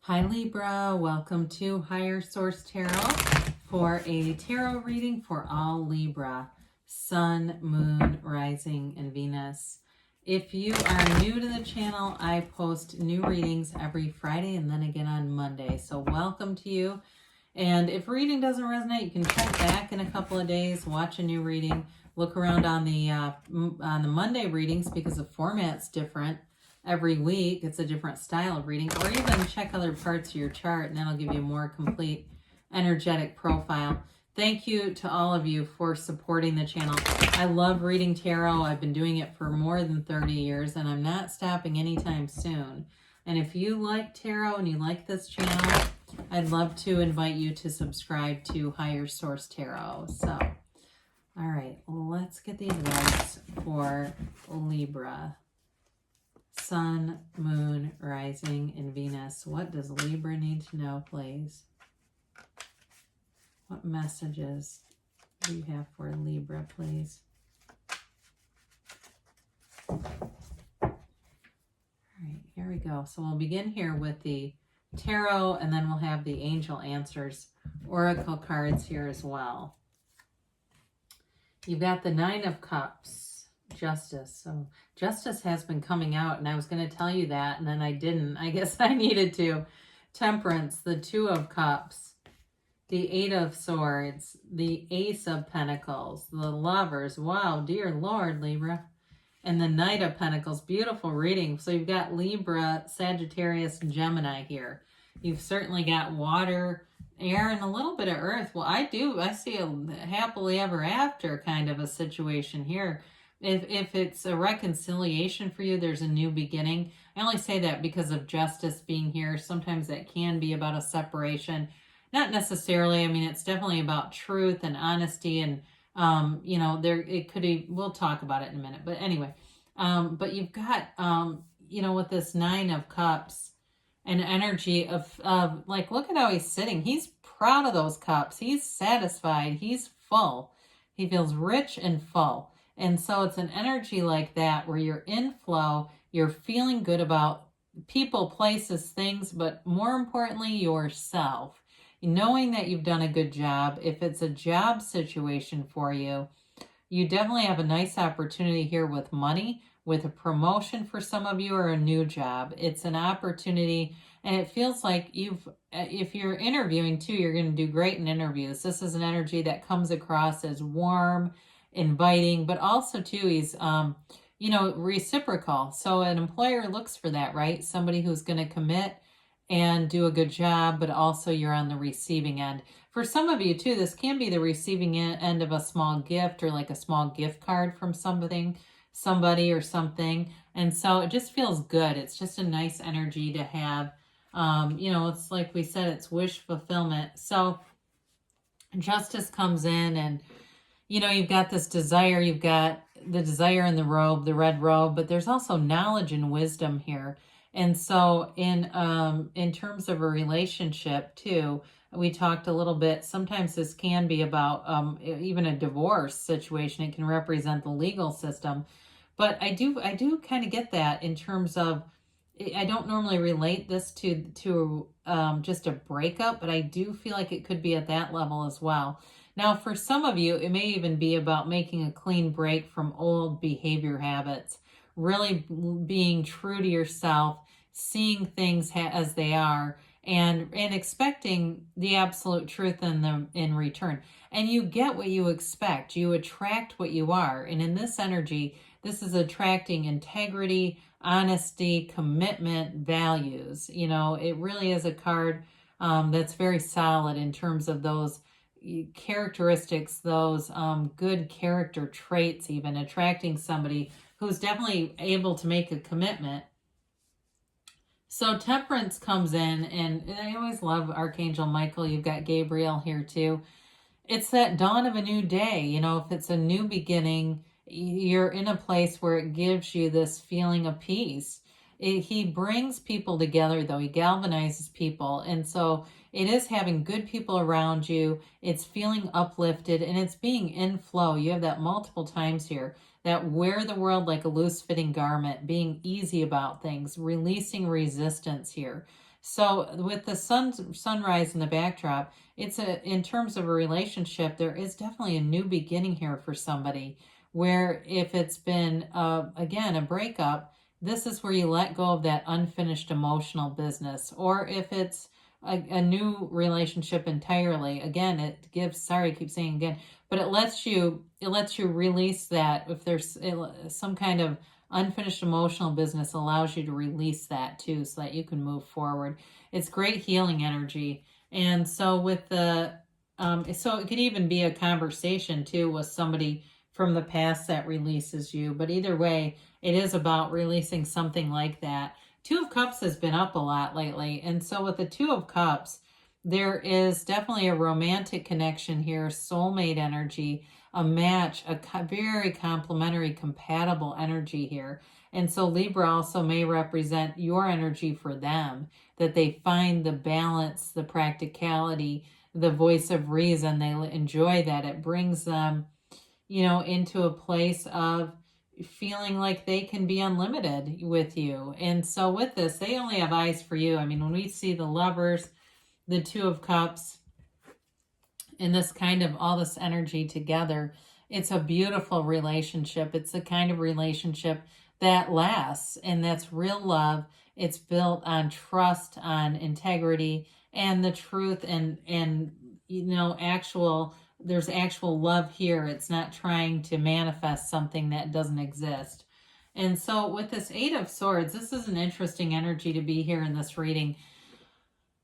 Hi Libra, welcome to Higher Source Tarot for a tarot reading for all Libra, Sun, Moon, Rising, and Venus. If you are new to the channel, I post new readings every Friday and then again on Monday. So welcome to you. And if reading doesn't resonate, you can check back in a couple of days, watch a new reading, look around on the Monday readings because the format's different. Every week, it's a different style of reading, or even check other parts of your chart, and that'll give you a more complete energetic profile. Thank you to all of you for supporting the channel. I love reading tarot. I've been doing it for more than 30 years, and I'm not stopping anytime soon. And if you like tarot and you like this channel, I'd love to invite you to subscribe to Higher Source Tarot. So, all right, let's get the advice for Libra. Sun, Moon, Rising, and Venus. What does Libra need to know, please? What messages do you have for Libra, please? All right, here we go. So we'll begin here with the tarot, and then we'll have the angel answers, oracle cards here as well. You've got the Nine of Cups. Justice. So justice has been coming out, and I was going to tell you that, and then I didn't. I guess I needed to. Temperance, the Two of Cups, the Eight of Swords, the Ace of Pentacles, the Lovers. Wow, dear Lord, Libra. And the Knight of Pentacles. Beautiful reading. So you've got Libra, Sagittarius, and Gemini here. You've certainly got water, air, and a little bit of earth. Well, I see a happily ever after kind of a situation here. If it's a reconciliation for you, there's a new beginning. I only say that because of justice being here. Sometimes that can be about a separation. Not necessarily. I mean, it's definitely about truth and honesty, and it could be. We'll talk about it in a minute. But anyway, but you've got with this Nine of Cups, an energy of like, look at how he's sitting. He's proud of those cups. He's satisfied. He's full. He feels rich and full. And so it's an energy like that where you're in flow, you're feeling good about people, places, things, but more importantly, yourself. Knowing that you've done a good job. If it's a job situation for you, you definitely have a nice opportunity here with money, with a promotion for some of you, or a new job. It's an opportunity, and it feels like if you're interviewing too, you're going to do great in interviews. This is an energy that comes across as warm, inviting, but also too, he's reciprocal. So an employer looks for that, right? Somebody who's going to commit and do a good job, but also you're on the receiving end. For some of you too, this can be the receiving end of a small gift, or like a small gift card from somebody or something. And so it just feels good. It's just a nice energy to have. It's like we said, it's wish fulfillment. So justice comes in, and you've got this desire, you've got the desire in the robe, the red robe, but there's also knowledge and wisdom here. And so in terms of a relationship too, we talked a little bit, sometimes this can be about even a divorce situation. It can represent the legal system. But I do kind of get that in terms of, I don't normally relate this to just a breakup, but I do feel like it could be at that level as well. Now, for some of you, it may even be about making a clean break from old behavior habits, really being true to yourself, seeing things as they are, and expecting the absolute truth in return. And you get what you expect. You attract what you are. And in this energy, this is attracting integrity, honesty, commitment, values. It really is a card that's very solid in terms of those characteristics, those good character traits, even attracting somebody who's definitely able to make a commitment. So temperance comes in, and I always love Archangel Michael. You've got Gabriel here too. It's that dawn of a new day. If it's a new beginning, you're in a place where it gives you this feeling of peace. He brings people together, though. He galvanizes people. And so it is having good people around you. It's feeling uplifted, and it's being in flow. You have that multiple times here. That wear the world like a loose-fitting garment, being easy about things, releasing resistance here. So with the sunrise in the backdrop, in terms of a relationship, there is definitely a new beginning here for somebody, where if it's been, again, a breakup, this is where you let go of that unfinished emotional business. Or if it's a new relationship entirely, again, it gives, sorry, I keep saying again, but it lets you release that. If there's some kind of unfinished emotional business, allows you to release that too, so that you can move forward. It's great healing energy. And so with the so it could even be a conversation too with somebody from the past that releases you. But either way, it is about releasing something like that. Two of Cups has been up a lot lately. And so with the Two of Cups, there is definitely a romantic connection here, soulmate energy, a match, very complementary, compatible energy here. And so Libra also may represent your energy for them, that they find the balance, the practicality, the voice of reason. They enjoy that. It brings them, into a place of feeling like they can be unlimited with you. And so with this, they only have eyes for you. I mean, when we see the Lovers, the Two of Cups, and this kind of all this energy together, it's a beautiful relationship. It's the kind of relationship that lasts, and that's real love. It's built on trust, on integrity, and the truth, and there's actual love here. It's not trying to manifest something that doesn't exist. And so with this Eight of Swords, this is an interesting energy to be here in this reading.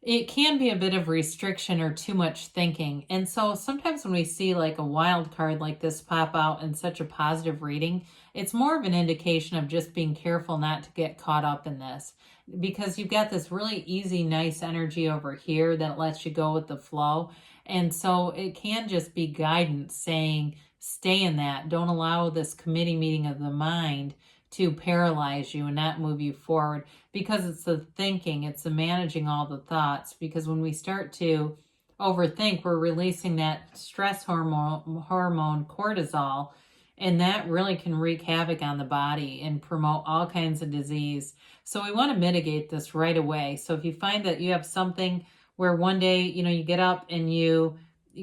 It can be a bit of restriction or too much thinking. And so sometimes when we see like a wild card like this pop out in such a positive reading, it's more of an indication of just being careful not to get caught up in this, because you've got this really easy, nice energy over here that lets you go with the flow. And so it can just be guidance saying, stay in that. Don't allow this committee meeting of the mind to paralyze you and not move you forward, because it's the thinking, it's the managing all the thoughts. Because when we start to overthink, we're releasing that stress hormone cortisol, and that really can wreak havoc on the body and promote all kinds of disease. So we want to mitigate this right away. So if you find that you have something where one day, you get up and you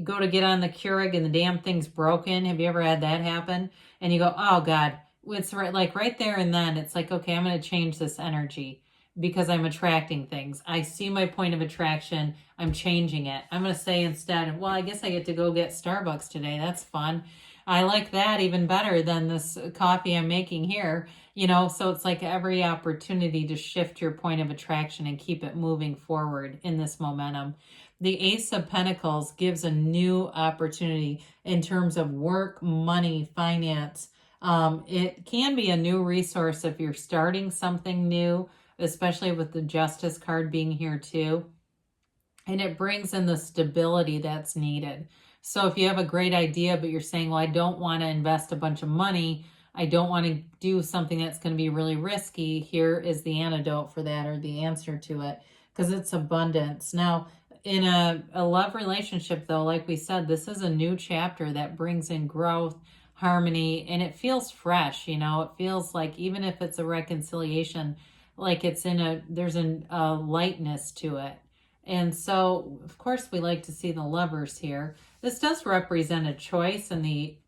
go to get on the Keurig and the damn thing's broken. Have you ever had that happen? And you go, oh God, it's right there and then it's like, okay, I'm going to change this energy because I'm attracting things. I see my point of attraction. I'm changing it. I'm going to say instead, well, I guess I get to go get Starbucks today. That's fun. I like that even better than this coffee I'm making here, so it's like every opportunity to shift your point of attraction and keep it moving forward in this momentum. The Ace of Pentacles gives a new opportunity in terms of work, money, finance. It can be a new resource if you're starting something new, especially with the Justice card being here too. And it brings in the stability that's needed. So if you have a great idea, but you're saying, well, I don't want to invest a bunch of money, I don't want to do something that's going to be really risky, here is the antidote for that, or the answer to it, because it's abundance. Now, in a love relationship, though, like we said, this is a new chapter that brings in growth, harmony, and it feels fresh. It feels like, even if it's a reconciliation, like there's a lightness to it. And so, of course, we like to see the Lovers here. This does represent a choice, and they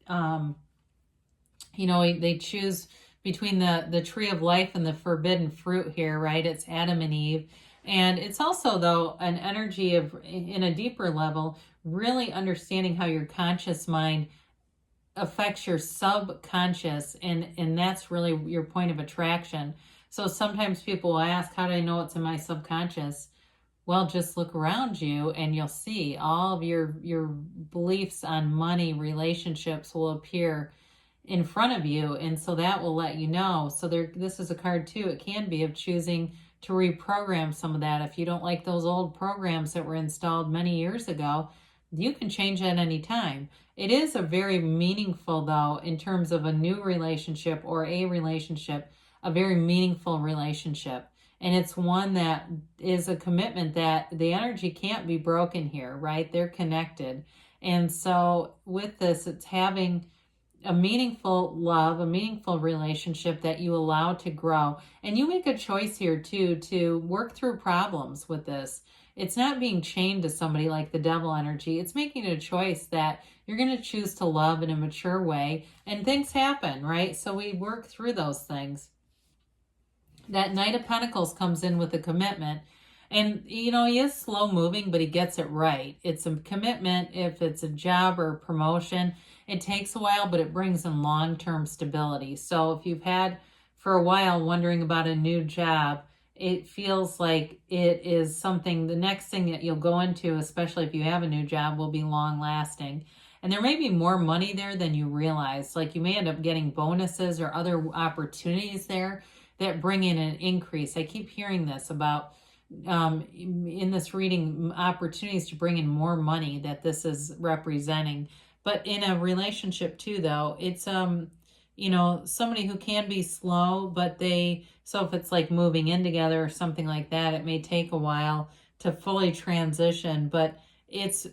choose between the tree of life and the forbidden fruit here, right? It's Adam and Eve. And it's also, though, an energy of, in a deeper level, really understanding how your conscious mind affects your subconscious, and that's really your point of attraction. So sometimes people will ask, how do I know it's in my subconscious? Well, just look around you and you'll see all of your beliefs on money, relationships will appear in front of you, and so that will let you know. So this is a card too. It can be of choosing to reprogram some of that. If you don't like those old programs that were installed many years ago, you can change at any time. It is a very meaningful, though, in terms of a new relationship or a relationship, a very meaningful relationship. And it's one that is a commitment that the energy can't be broken here, right? They're connected. And so with this, it's having a meaningful love, a meaningful relationship that you allow to grow. And you make a choice here too to work through problems with this. It's not being chained to somebody like the devil energy. It's making a choice that you're going to choose to love in a mature way. And things happen, right? So we work through those things. That Knight of Pentacles comes in with a commitment. And, you know, he is slow moving, but he gets it right. It's a commitment. If it's a job or a promotion, it takes a while, but it brings in long-term stability. So if you've had for a while wondering about a new job, it feels like it is something, the next thing that you'll go into, especially if you have a new job, will be long-lasting. And there may be more money there than you realize. Like you may end up getting bonuses or other opportunities there that bring in an increase. I keep hearing this about in this reading, opportunities to bring in more money that this is representing. But in a relationship too, though, it's you know, somebody who can be slow, but so if it's like moving in together or something like that, it may take a while to fully transition, but it's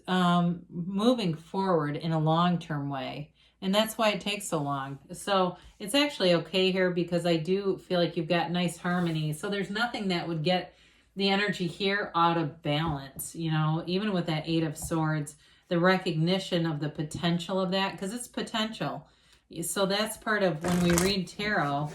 moving forward in a long-term way. And that's why it takes so long. So it's actually okay here because I do feel like you've got nice harmony. So there's nothing that would get the energy here out of balance, you know, even with that Eight of Swords, the recognition of the potential of that, because it's potential. So that's part of when we read tarot,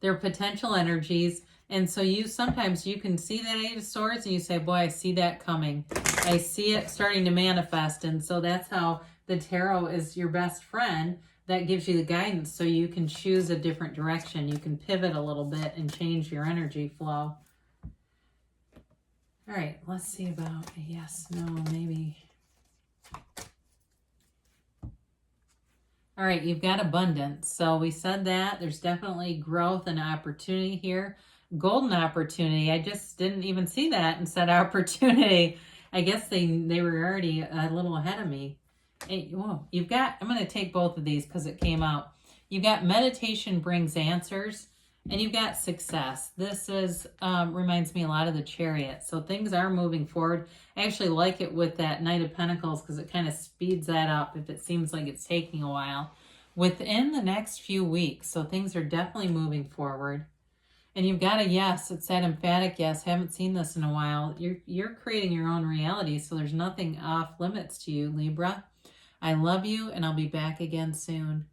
their potential energies. And so sometimes you can see that Eight of Swords and you say, boy, I see that coming. I see it starting to manifest. And so that's how the tarot is your best friend that gives you the guidance so you can choose a different direction. You can pivot a little bit and change your energy flow. All right, let's see about a yes, no, maybe. All right, you've got abundance. So we said that. There's definitely growth and opportunity here. Golden opportunity. I just didn't even see that and said opportunity. I guess they were already a little ahead of me. Hey, whoa, you've got, I'm going to take both of these because it came out. You've got meditation brings answers. And you've got success. This is reminds me a lot of the Chariot. So things are moving forward. I actually like it with that Knight of Pentacles because it kind of speeds that up if it seems like it's taking a while. Within the next few weeks. So things are definitely moving forward. And you've got a yes. It's that emphatic yes. Haven't seen this in a while. You're creating your own reality. So there's nothing off limits to you, Libra. I love you and I'll be back again soon.